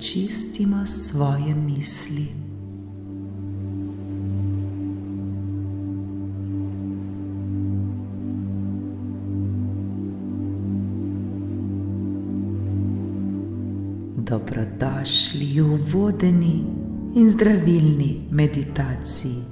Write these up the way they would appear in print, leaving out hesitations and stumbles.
očistimo svoje misli. Dobrodošli v vodeni in zdravilni meditaciji.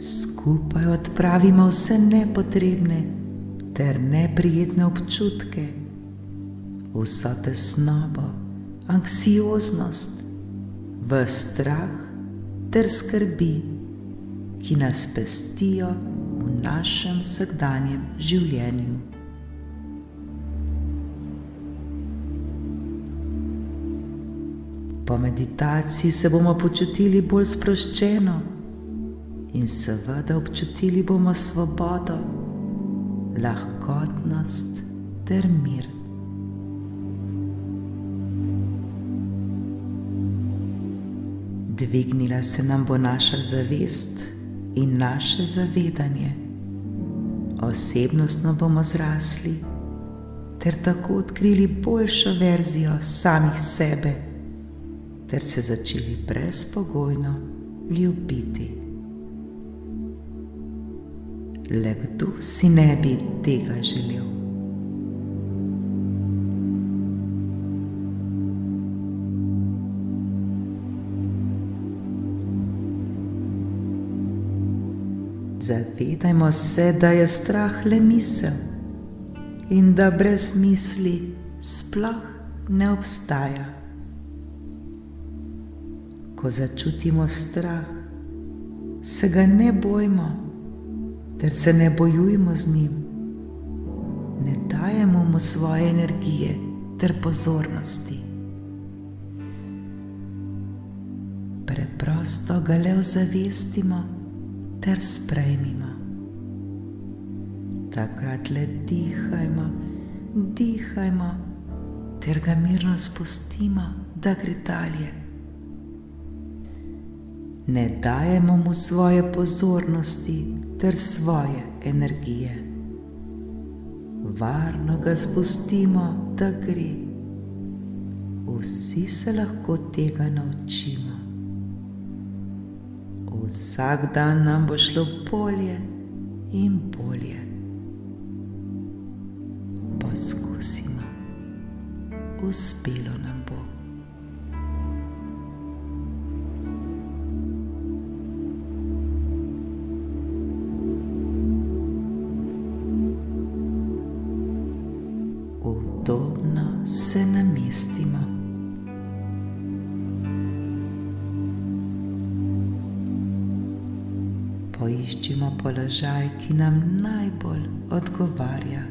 Skupaj odpravimo vse nepotrebne ter neprijetne občutke, vso tesnobo, anksioznost, ves strah ter skrbi, ki nas pestijo v našem vsakdanjem življenju. Po meditaciji se bomo počutili bolj sproščeno in seveda občutili bomo svobodo, lahkotnost ter mir. Dvignila se nam bo naša zavest in naše zavedanje. Osebnostno bomo zrasli ter tako odkrili boljšo verzijo samih sebe ter se začeli brezpogojno ljubiti. Le kdo si ne bi tega želel? Zavedajmo se, da je strah le misel in da brez misli sploh ne obstaja. Ko začutimo strah, se ga ne bojmo ter se ne bojujmo z njim. Ne dajemo mu svoje energije ter pozornosti. Preprosto ga le ozavestimo ter sprejmimo. Takrat le dihajmo ter ga mirno spustimo, da gre dalje. Ne dajemo mu svoje pozornosti ter svoje energije. Varno ga spustimo, da gre. Vsi se lahko tega naučimo. Vsak dan nam bo šlo bolje in bolje. Poskusimo. Uspelo nam bo. Udobno se namestimo. Poiščimo položaj, ki nam najbolj odgovarja.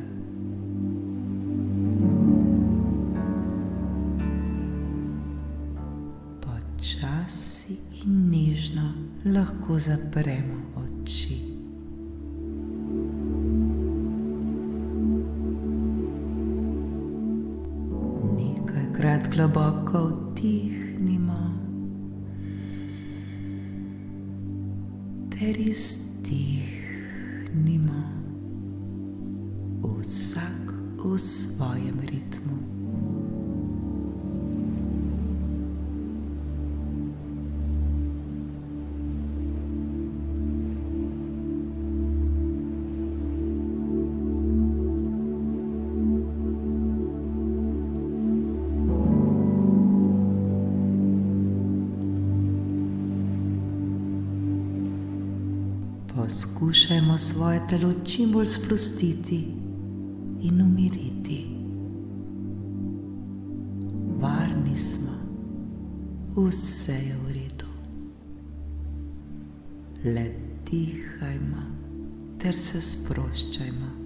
Počasi in nežno lahko zapremo oči. Nekajkrat globoko vdihnimo ter izdihnimo, vsak v svojem ritmu. Poskušajmo svoje telo čim bolj sprostiti in umiriti. Varni smo, vse je v redu. Le dihajmo ter se sproščajmo.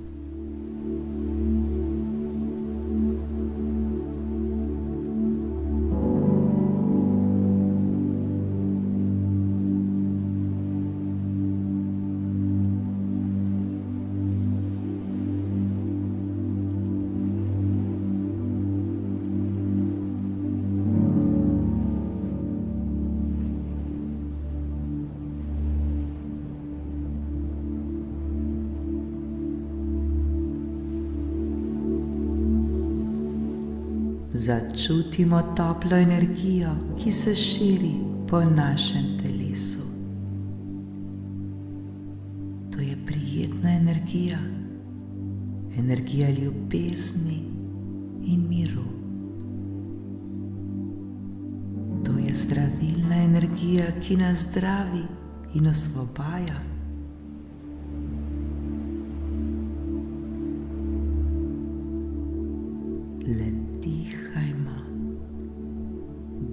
Začutimo toplo energijo, ki se širi po našem telesu. To je prijetna energija, energija ljubezni in miru. To je zdravilna energija, ki nas zdravi in osvobaja. Le dihajmo,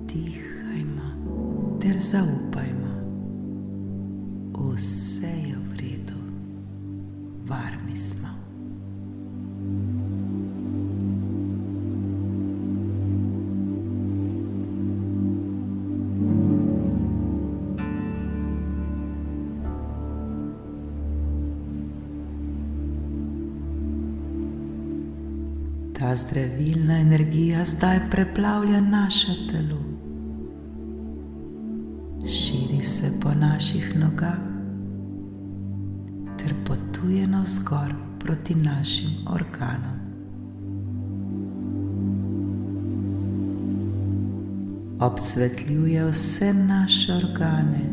dihajmo ter zaupajmo. Vse je v redu, varni smo. Ta zdravilna energija zdaj preplavlja naše telo. Širi se po naših nogah ter potuje navzgor proti našim organom. Obsvetljuje vse naše organe.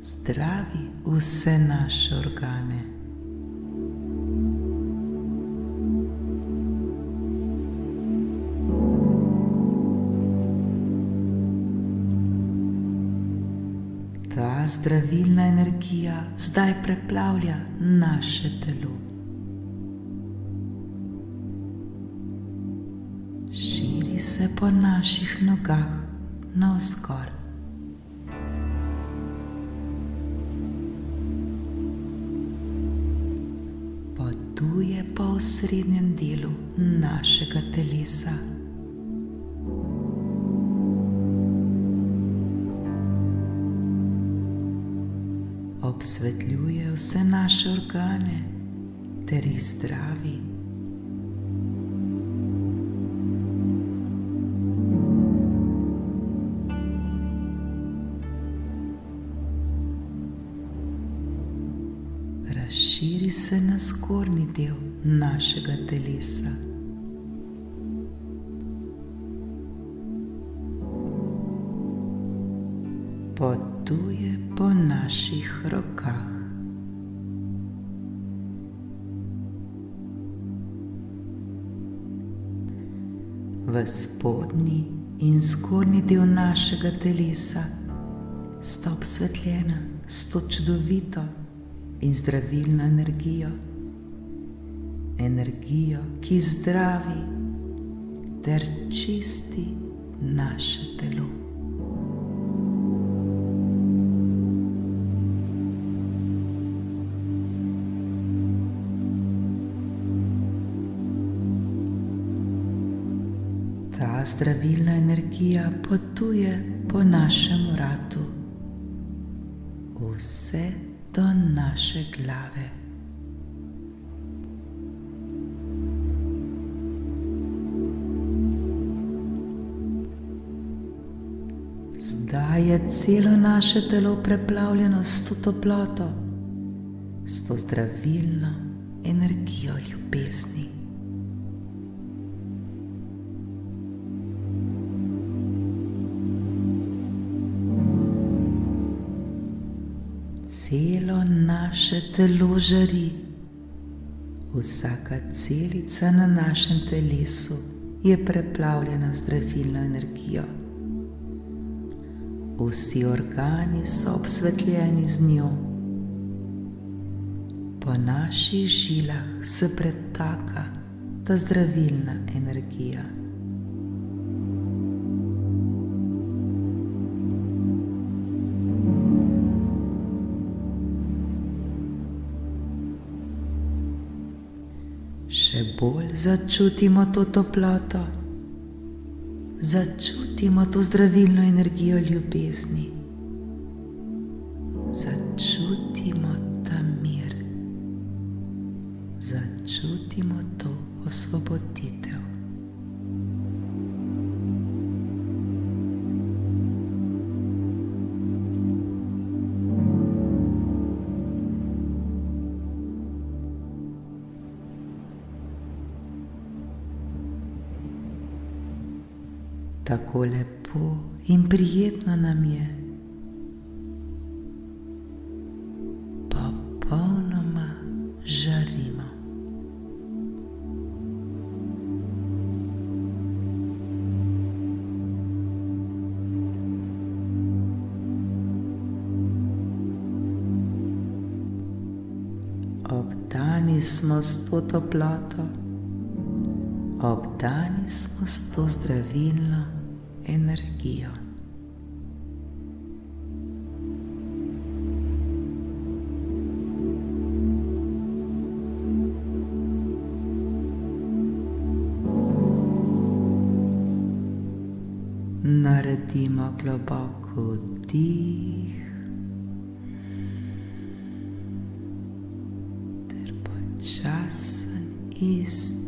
Zdravi vse naše organe. Ta zdravilna energija zdaj preplavlja naše telo. Širi se po naših nogah navzgor. Potuje po osrednjem delu našega telesa. Obsvetljuje vse naše organe ter jih zdravi. Razširi se na zgornji del našega telesa. Potuje po naših rokah. V spodnji in zgornji del našega telesa sta obsvetljena s to čudovito in zdravilno energijo. Energijo, ki zdravi ter čisti naše telo. Ta zdravilna energija potuje po našem vratu, vse do naše glave. Zdaj je celo naše telo preplavljeno s to toploto, s to zdravilno energijo ljubezni. Celo naše telo žari, vsaka celica na našem telesu je preplavljena z zdravilno energijo. Vsi organi so obsvetljeni z njo. Po naših žilah se pretaka ta zdravilna energija. Še bolj začutimo to toploto, začutimo to zdravilno energijo ljubezni, začutimo ta mir, začutimo to osvoboditev. Tako lepo in prijetno nam je. Popolnoma žarimo. Obdani smo s to toploto, obdani smo s to zdravilno energijo. Naredimo globoko vdih ter počasen izdih.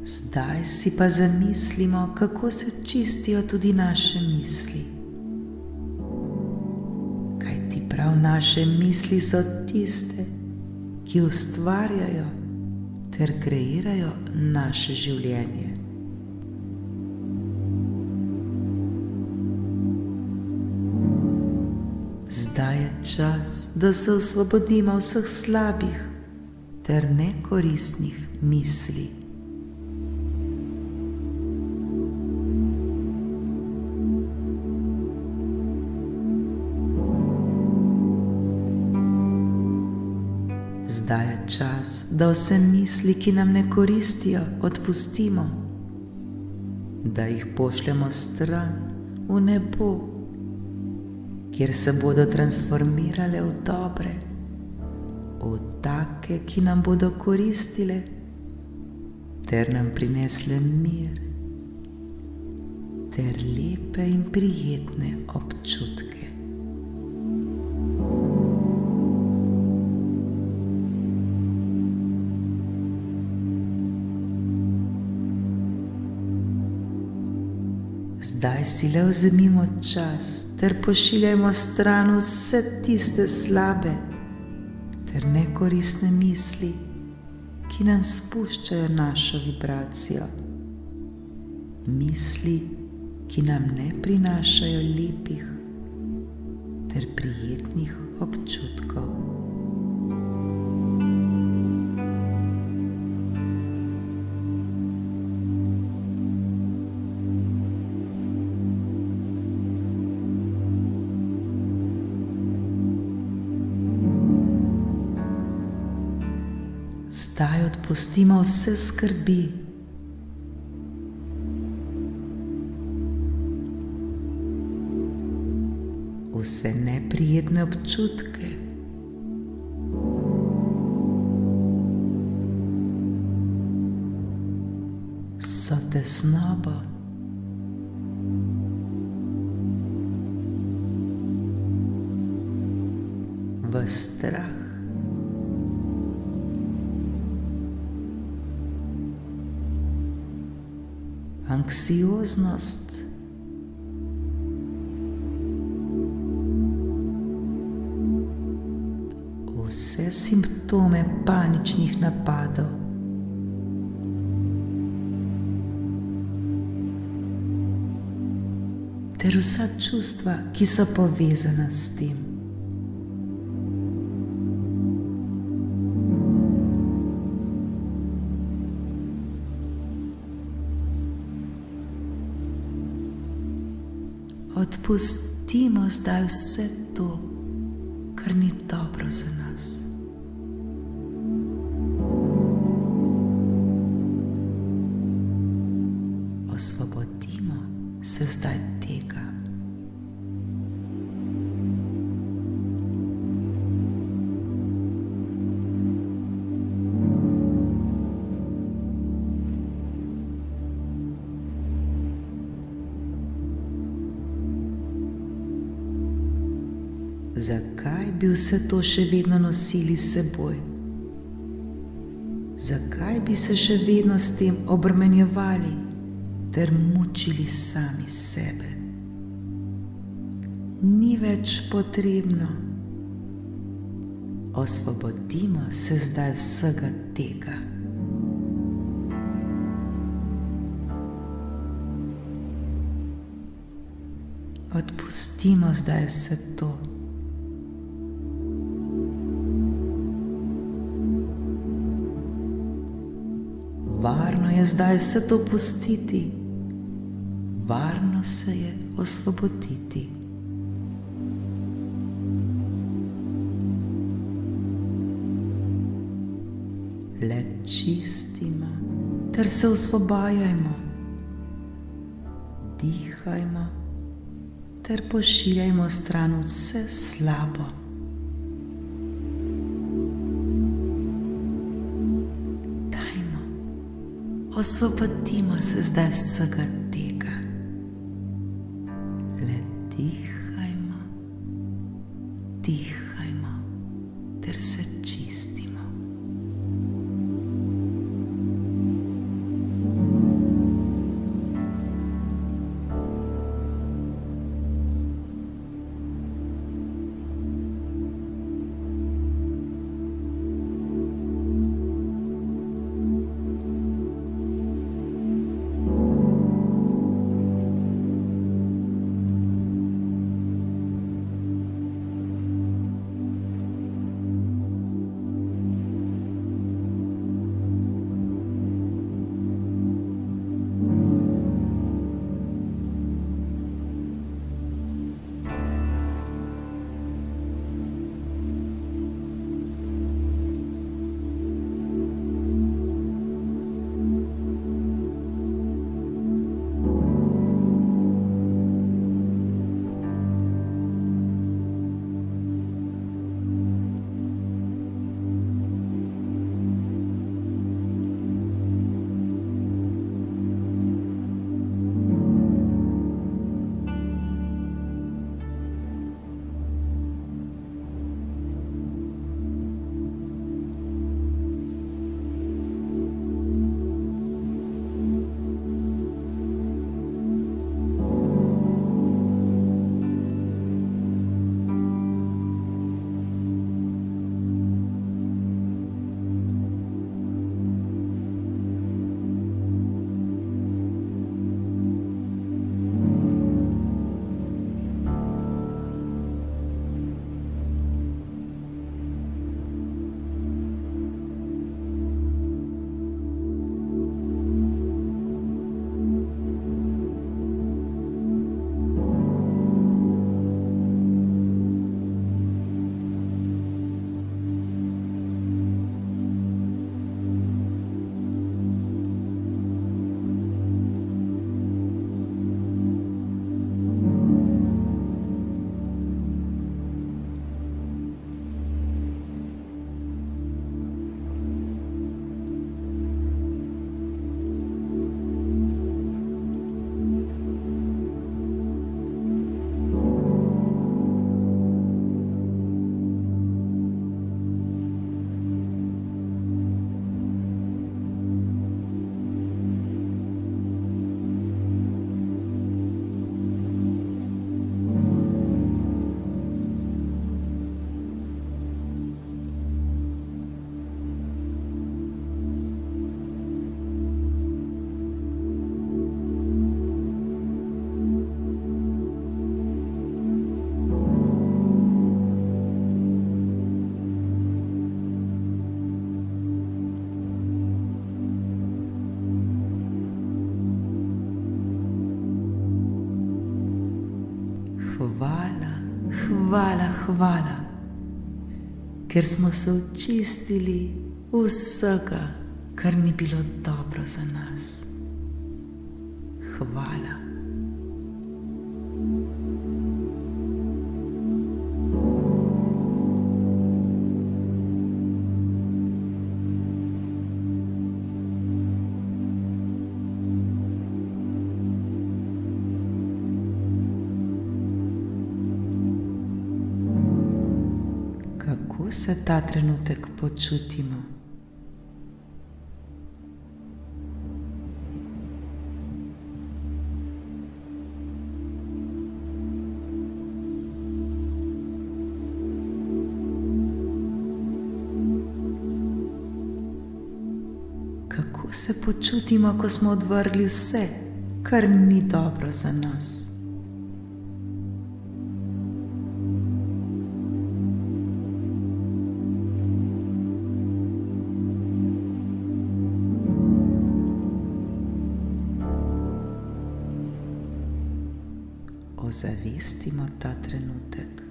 Zdaj si pa zamislimo, kako se čistijo tudi naše misli. Kajti prav naše misli so tiste, ki ustvarjajo ter kreirajo naše življenje. Zdaj je čas, da se osvobodimo vseh slabih ter nekoristnih misli. Zdaj je čas, da vse misli, ki nam ne koristijo, odpustimo, da jih pošljemo stran v nebo, kjer se bodo transformirale v dobre, v take, ki nam bodo koristile ter nam prinesle mir ter lepe in prijetne občutke. Zdaj si le vzemimo čas ter pošiljajmo stran vse tiste slabe ter nekoristne misli, ki nam spuščajo našo vibracijo. Misli, ki nam ne prinašajo lepih ter prijetnih občutkov. Zdaj odpustimo vse skrbi. Vse neprijetne občutke. Vso tesnobo. V strah. Anksioznost, vse simptome paničnih napadov, ter vsa čustva, ki so povezana s tem. Odpustimo zdaj vse to, kar ni dobro za nas. Osvobodimo se zdaj tega. Zakaj bi vse to še vedno nosili s seboj? Zakaj bi se še vedno s tem obremenjevali ter mučili sami sebe? Ni več potrebno. Osvobodimo se zdaj vsega tega. Odpustimo zdaj vse to. Varno je zdaj vse to pustiti. Varno se je osvoboditi. Le čistimo ter se osvobajajmo. Dihajmo ter pošiljajmo stran vse slabo. Dajmo, osvobodimo se zdaj vsega tega. Le dihajmo, dihajmo ter se čistimo. Hvala, hvala, hvala, ker smo se očistili vsega, kar ni bilo dobro za nas. Hvala. se ta trenutek počutimo? Kako se počutimo, ko smo odvrgli vse, kar ni dobro za nas? Ozavestimo ta trenutek.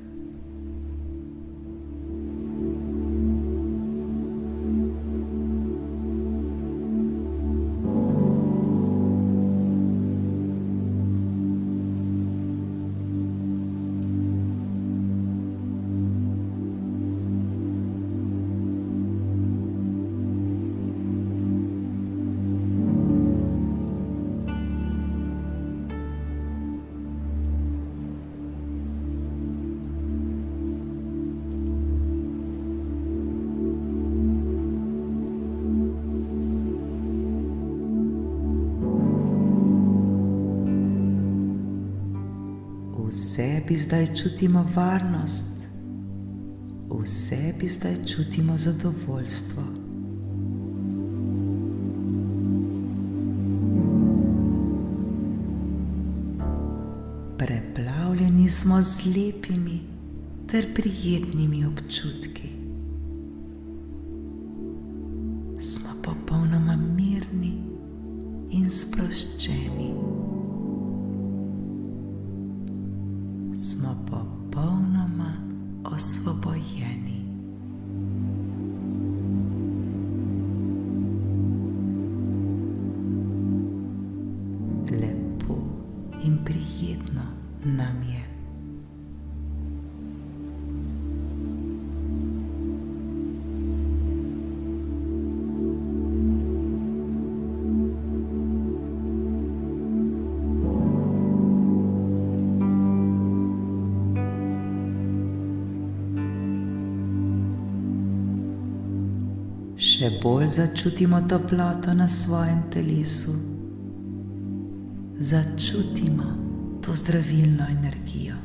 V sebi zdaj čutimo varnost, v sebi zdaj čutimo zadovoljstvo. Preplavljeni smo z lepimi ter prijetnimi občutki. Smo popolnoma mirni in sproščeni. Smo popolnoma osvobojeni. Lepo in prijetno nam je. Še bolj začutimo toploto na svojem telesu. Začutimo to zdravilno energijo.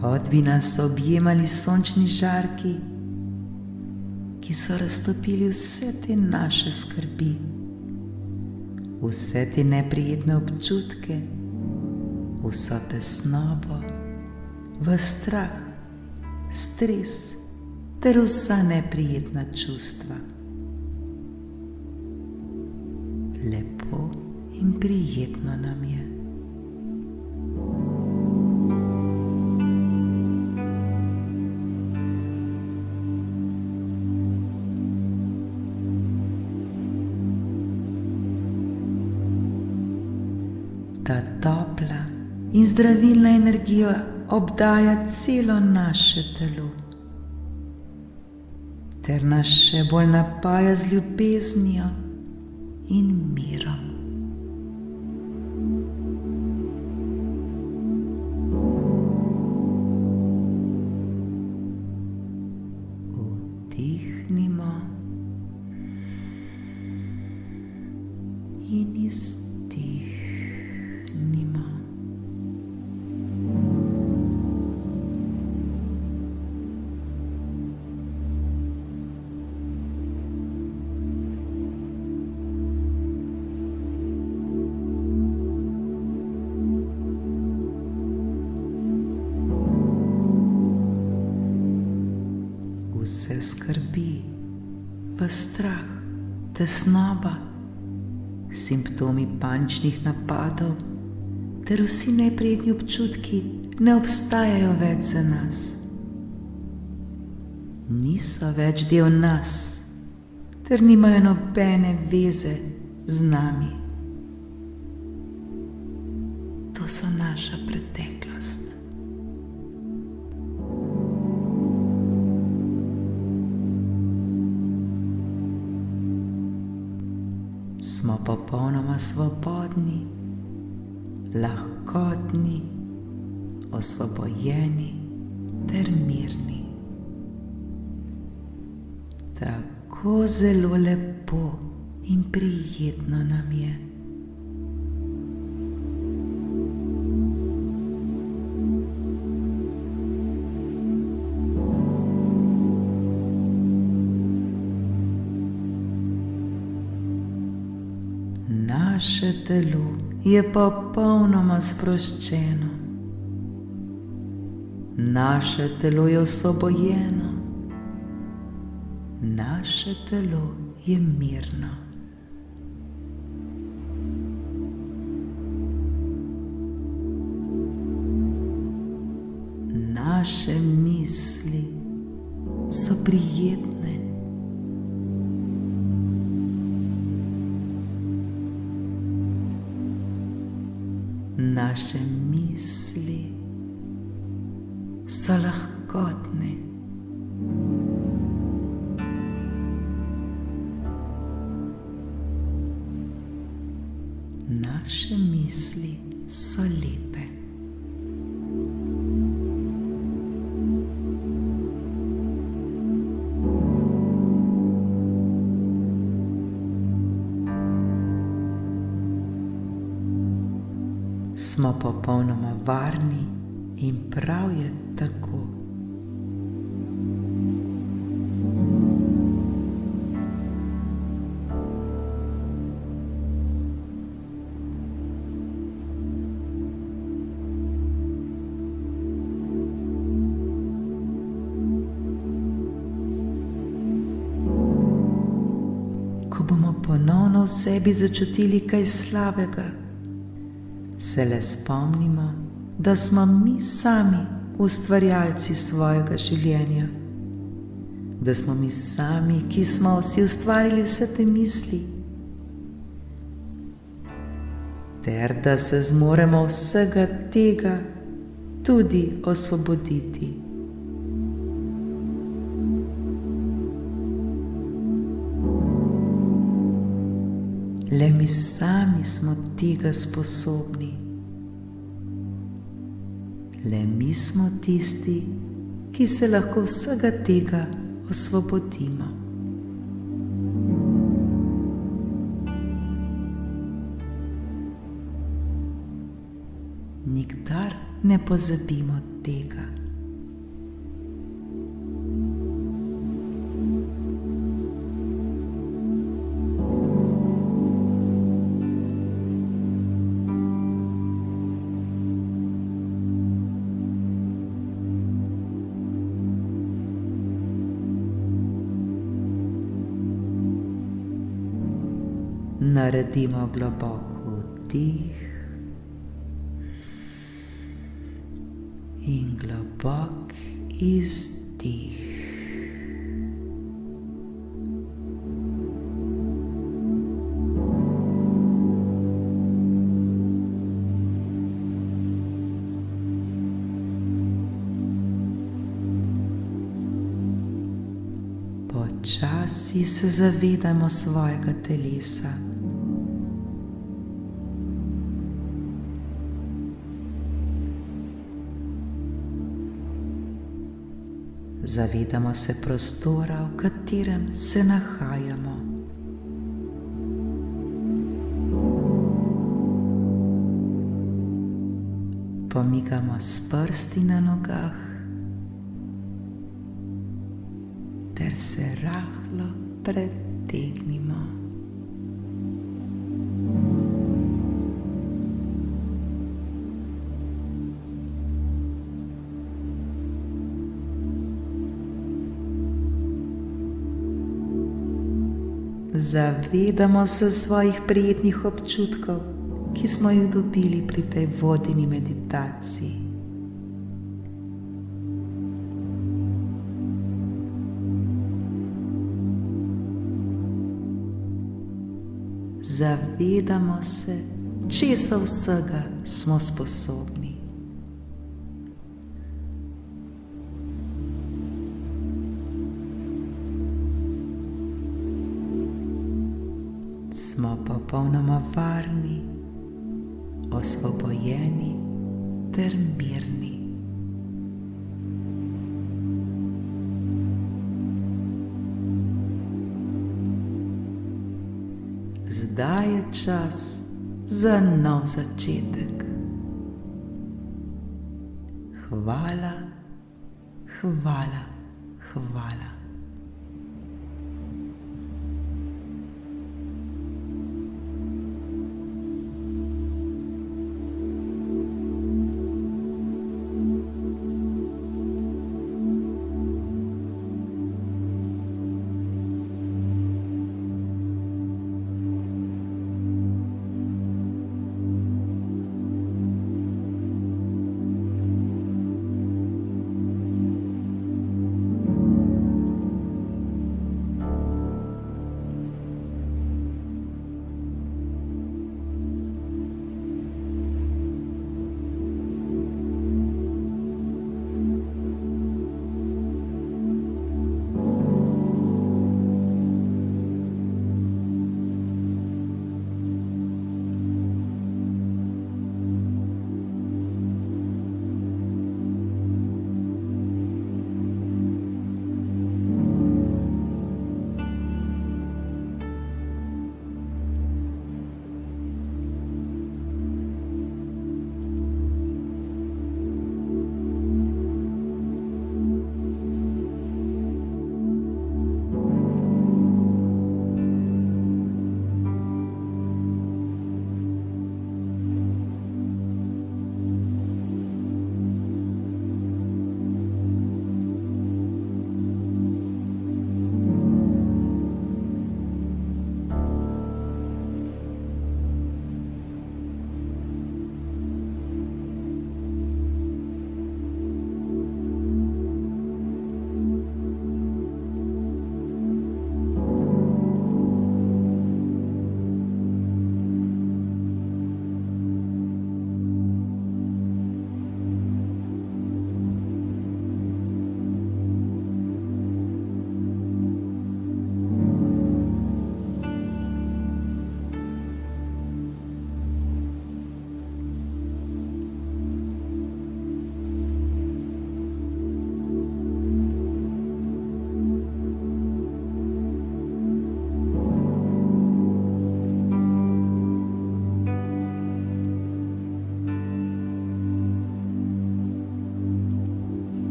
Kot bi nas objemali sončni žarki, ki so raztopili vse te naše skrbi, vse te neprijetne občutke, vso tesnobo, ves strah, stres ter vsa neprijetna čustva. Lepo in prijetno nam je. Ta topla in zdravilna energija obdaja celo naše telo ter nas še bolj napaja z ljubeznijo in mirom. Vdihnimo in izdihnimo. Vse skrbi, ves strah, tesnoba, simptomi paničnih napadov ter vsi neprijetni občutki ne obstajajo več za nas. Niso več del nas ter nimajo nobene veze z nami. To so naša preteklost. smo popolnoma svobodni, lahkotni, osvobojeni ter mirni. Tako zelo lepo in prijetno nam je. Naše telo je popolnoma sproščeno. Naše telo je osvobojeno. Naše telo je mirno. Naše misli so prijetne. Naše misli so lahkotne. Naše misli so lepe. Smo popolnoma varni in prav je tako. Ko bomo ponovno v sebi začutili kaj slabega, se le spomnimo, da smo mi sami ustvarjalci svojega življenja, da smo mi sami, ki smo si ustvarili vse te misli, ter da se zmoremo vsega tega tudi osvoboditi. Le mi sami smo tega sposobni. Le mi smo tisti, ki se lahko vsega tega osvobodimo. Nikdar ne pozabimo tega. Naredimo globoko vdih in globok izdih. Počasi se zavedamo svojega telesa. Zavedamo se prostora, v katerem se nahajamo. Pomigamo s prsti na nogah ter se rahlo pretegnimo. Zavedamo se svojih prijetnih občutkov, ki smo jih dobili pri tej vodeni meditaciji. Zavedamo se, česa vsega smo sposobni. smo popolnoma varni, osvobojeni ter mirni. Zdaj je čas za nov začetek. Hvala, hvala, hvala.